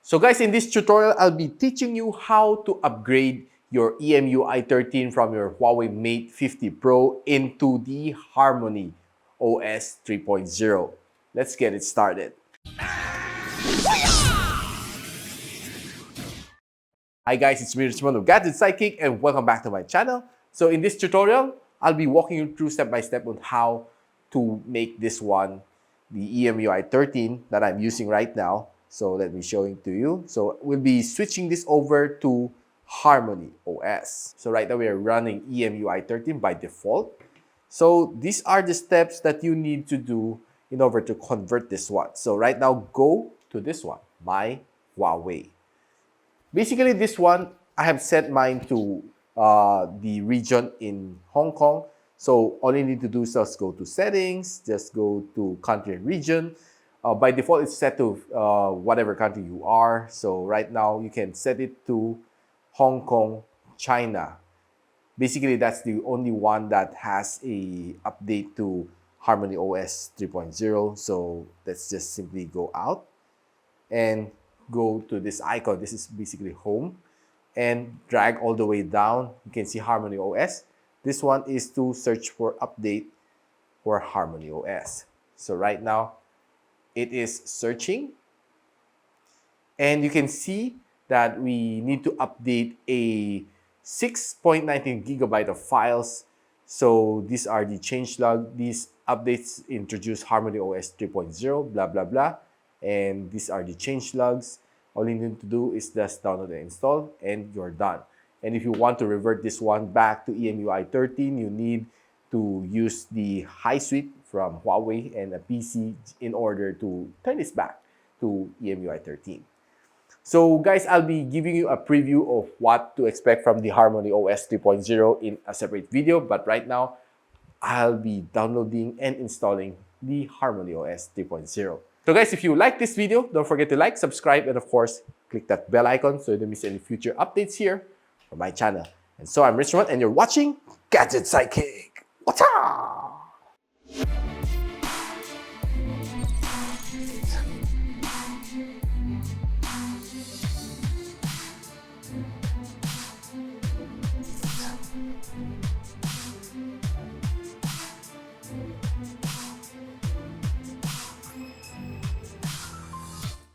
So guys, in this tutorial, I'll be teaching you how to upgrade your EMUI 13 from your Huawei Mate 50 Pro into the Harmony OS 3.0. Let's get it started. Hi guys, it's me, Richmond of Gadget Sidekick, and welcome back to my channel. So in this tutorial, I'll be walking you through step by step on how to make this one, the EMUI 13 that I'm using right now. So let me show it to you. So we'll be switching this over to Harmony OS. So right now we are running EMUI 13 by default. So these are the steps that you need to do in order to convert this one. So right now, go to this one, My Huawei. Basically, this one, I have set mine to the region in Hong Kong. So all you need to do is just go to settings, just go to country and region. By default, it's set to whatever country you are. So right now, you can set it to Hong Kong, China. Basically, that's the only one that has a update to Harmony OS 3.0. So let's just simply go out and go to this icon. This is basically home, and drag all the way down. You can see Harmony OS. This one is to search for update for Harmony OS. So right now it is searching, and you can see that we need to update a 6.19 gigabyte of files. So these are the changelog. These updates introduce Harmony OS 3.0, blah blah blah. And these are the changelogs. All you need to do is just download and install, and you're done. And if you want to revert this one back to EMUI 13, you need to use the high suite from Huawei and a PC in order to turn this back to EMUI 13. So guys, I'll be giving you a preview of what to expect from the Harmony OS 3.0 in a separate video, but right now, I'll be downloading and installing the Harmony OS 3.0. So guys, if you like this video, don't forget to like, subscribe, and of course, click that bell icon so you don't miss any future updates here on my channel. And so I'm Richmond, and you're watching Gadget Sidekick. What's up?